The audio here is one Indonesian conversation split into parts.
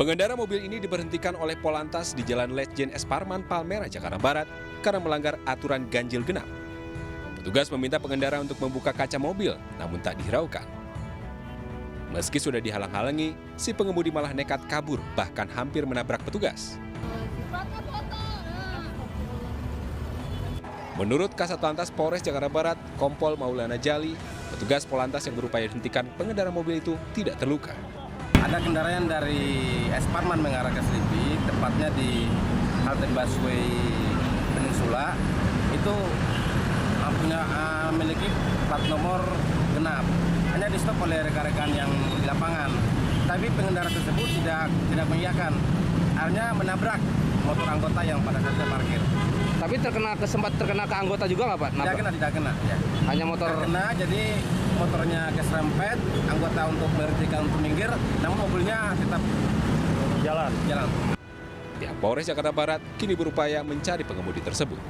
Pengendara mobil ini diberhentikan oleh Polantas di Jalan Letjen S. Parman, Palmerah, Jakarta Barat karena melanggar aturan ganjil genap. Petugas meminta pengendara untuk membuka kaca mobil, namun tak dihiraukan. Meski sudah dihalang-halangi, si pengemudi malah nekat kabur, bahkan hampir menabrak petugas. Menurut Kasat Lantas Polres Jakarta Barat, Kompol Maulana Jali, petugas Polantas yang berupaya dihentikan pengendara mobil itu tidak terluka. Ada kendaraan dari S. Parman mengarah ke Selipi, tepatnya di halte busway Peninsula, itu memiliki plat nomor genap. Hanya di stop oleh rekan-rekan yang di lapangan. Tapi pengendara tersebut tidak mengiyakan. Akhirnya menabrak motor anggota yang pada saat parkir. Tapi sempat terkena ke anggota juga nggak, Pak? Tidak kena. Ya. Hanya motor. Terkena, jadi motornya keserempet, anggota untuk berhentikan untuk minggir, namun mobilnya tetap jalan. Pihak Polres Jakarta Barat kini berupaya mencari pengemudi tersebut.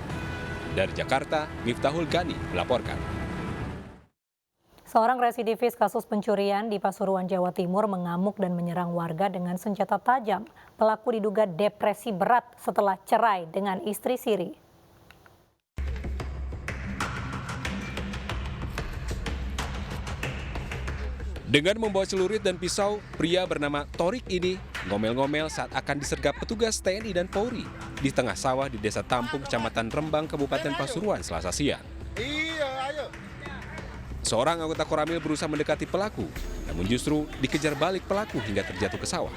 Dari Jakarta, Miftahul Gani melaporkan. Seorang residivis kasus pencurian di Pasuruan, Jawa Timur mengamuk dan menyerang warga dengan senjata tajam. Pelaku diduga depresi berat setelah cerai dengan istri siri. Dengan membawa celurit dan pisau, pria bernama Torik ini ngomel-ngomel saat akan disergap petugas TNI dan Polri di tengah sawah di Desa Tampung, Kecamatan Rembang, Kabupaten Pasuruan, Selasa siang. Seorang anggota Koramil berusaha mendekati pelaku, namun justru dikejar balik pelaku hingga terjatuh ke sawah.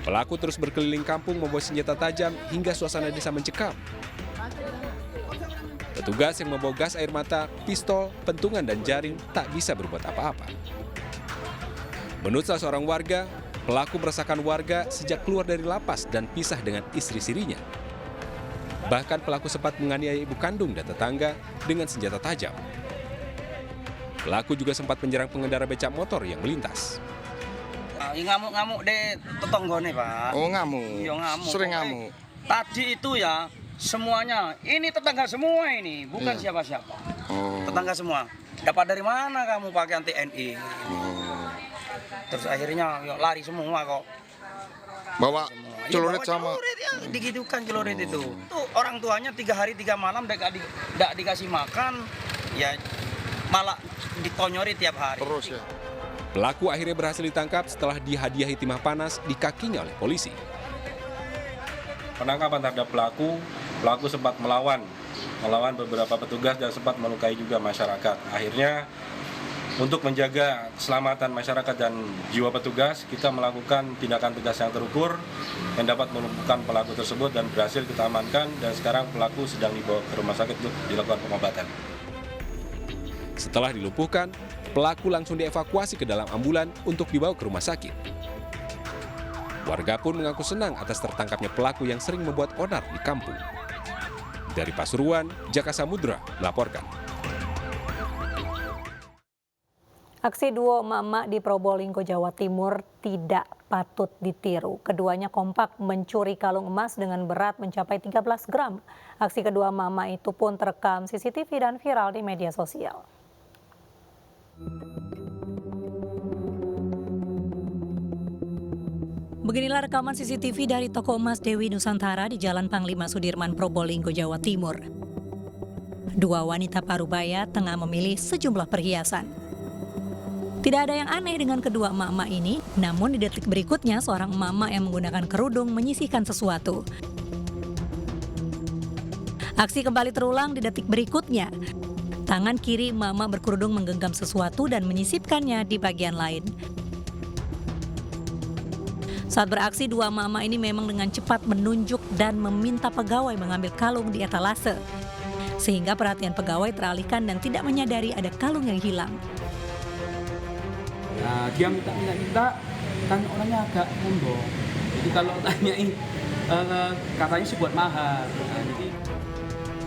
Pelaku terus berkeliling kampung membawa senjata tajam hingga suasana desa mencekam. Petugas yang membawa gas air mata, pistol, pentungan, dan jaring tak bisa berbuat apa-apa. Menurut salah seorang warga, pelaku meresahkan warga sejak keluar dari lapas dan pisah dengan istri sirinya. Bahkan pelaku sempat menganiaya ibu kandung dan tetangga dengan senjata tajam. Pelaku juga sempat menyerang pengendara becak motor yang melintas. Ngamuk-ngamuk deh tetonggone, Pak. Oh, ngamuk. Iya, ngamuk. Sering ngamuk. Tadi itu ya semuanya, ini tetangga semua ini, bukan siapa-siapa. Tetangga semua. Dapat dari mana kamu pakai TNI? Terus akhirnya yuk, lari semua kok. Bawa celurit sama. Celurit ya, digitukan celurit itu. Tuh orang tuanya 3 hari 3 malam tidak dikasih makan, ya malah ditonyori tiap hari. Terus ya. Pelaku akhirnya berhasil ditangkap setelah dihadiahi timah panas di kakinya oleh polisi. Penangkapan terhadap pelaku sempat melawan beberapa petugas dan sempat melukai juga masyarakat. Akhirnya untuk menjaga keselamatan masyarakat dan jiwa petugas, kita melakukan tindakan tegas yang terukur yang dapat melumpuhkan pelaku tersebut dan berhasil kita amankan, dan sekarang pelaku sedang dibawa ke rumah sakit untuk dilakukan pengobatan. Setelah dilumpuhkan, pelaku langsung dievakuasi ke dalam ambulan untuk dibawa ke rumah sakit. Warga pun mengaku senang atas tertangkapnya pelaku yang sering membuat onar di kampung. Dari Pasuruan, Jaka Samudra melaporkan. Aksi duo emak-emak di Probolinggo, Jawa Timur tidak patut ditiru. Keduanya kompak mencuri kalung emas dengan berat mencapai 13 gram. Aksi kedua emak-emak itu pun terekam CCTV dan viral di media sosial. Beginilah rekaman CCTV dari toko emas Dewi Nusantara di Jalan Panglima Sudirman, Probolinggo, Jawa Timur. Dua wanita parubaya tengah memilih sejumlah perhiasan. Tidak ada yang aneh dengan kedua emak-emak ini, namun di detik berikutnya seorang emak-emak yang menggunakan kerudung menyisihkan sesuatu. Aksi kembali terulang di detik berikutnya. Tangan kiri emak-emak berkerudung menggenggam sesuatu dan menyisipkannya di bagian lain. Saat beraksi, dua emak-emak ini memang dengan cepat menunjuk dan meminta pegawai mengambil kalung di etalase. Sehingga perhatian pegawai teralihkan dan tidak menyadari ada kalung yang hilang. Nah, dia minta, kan orangnya agak sombong. Jadi kalau tanyain, katanya sih buat mahar. Nah, jadi...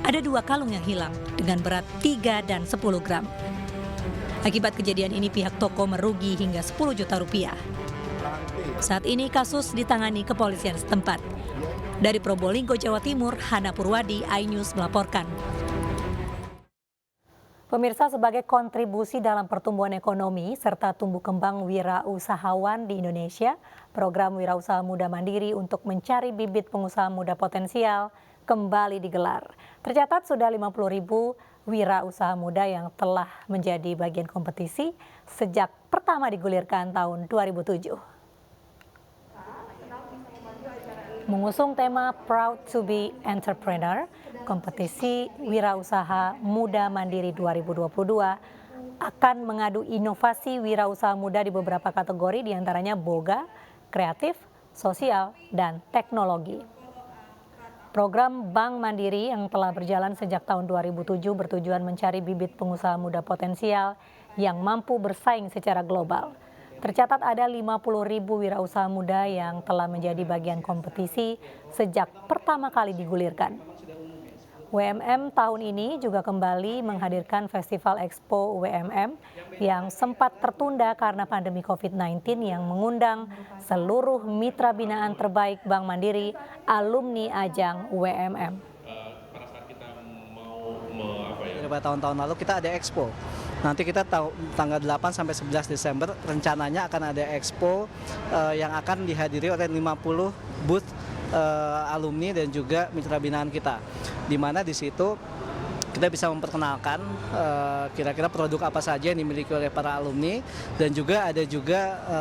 Ada dua kalung yang hilang dengan berat 3 dan 10 gram. Akibat kejadian ini pihak toko merugi hingga 10 juta rupiah. Saat ini kasus ditangani kepolisian setempat. Dari Probolinggo, Jawa Timur, Hana Purwadi, iNews melaporkan. Pemirsa, sebagai kontribusi dalam pertumbuhan ekonomi serta tumbuh kembang wirausahawan di Indonesia, program Wirausaha Muda Mandiri untuk mencari bibit pengusaha muda potensial kembali digelar. Tercatat sudah 50.000 wirausaha muda yang telah menjadi bagian kompetisi sejak pertama digulirkan tahun 2007. Mengusung tema Proud to be Entrepreneur, kompetisi Wirausaha Muda Mandiri 2022 akan mengadu inovasi wirausaha muda di beberapa kategori, diantaranya boga, kreatif, sosial, dan teknologi. Program Bank Mandiri yang telah berjalan sejak tahun 2007 bertujuan mencari bibit pengusaha muda potensial yang mampu bersaing secara global. Tercatat ada 50.000 wirausaha muda yang telah menjadi bagian kompetisi sejak pertama kali digulirkan. WMM tahun ini juga kembali menghadirkan Festival Expo WMM yang sempat tertunda karena pandemi COVID-19 yang mengundang seluruh mitra binaan terbaik Bank Mandiri alumni ajang WMM. Pada tahun-tahun lalu kita ada Expo. Nanti kita tahu tanggal 8 sampai 11 Desember rencananya akan ada Expo yang akan dihadiri oleh 50 booth alumni dan juga mitra binaan kita. Di mana di situ kita bisa memperkenalkan kira-kira produk apa saja yang dimiliki oleh para alumni dan juga ada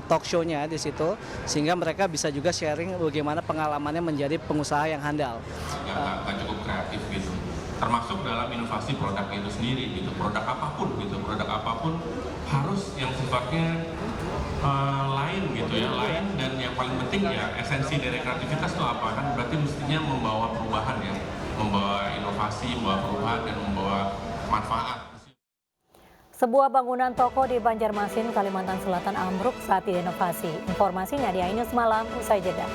talk show-nya di situ sehingga mereka bisa juga sharing bagaimana pengalamannya menjadi pengusaha yang handal. Akan cukup kreatif gitu. Termasuk dalam inovasi produk itu sendiri gitu, produk apapun harus yang sifatnya lain gitu ya, lain, dan yang paling penting ya esensi dari kreativitas itu apa kan, berarti mestinya membawa perubahan ya, membawa inovasi, membawa perubahan dan membawa manfaat. Sebuah bangunan toko di Banjarmasin, Kalimantan Selatan ambruk saat direnovasi. Informasinya di iNews Malam usai jeda.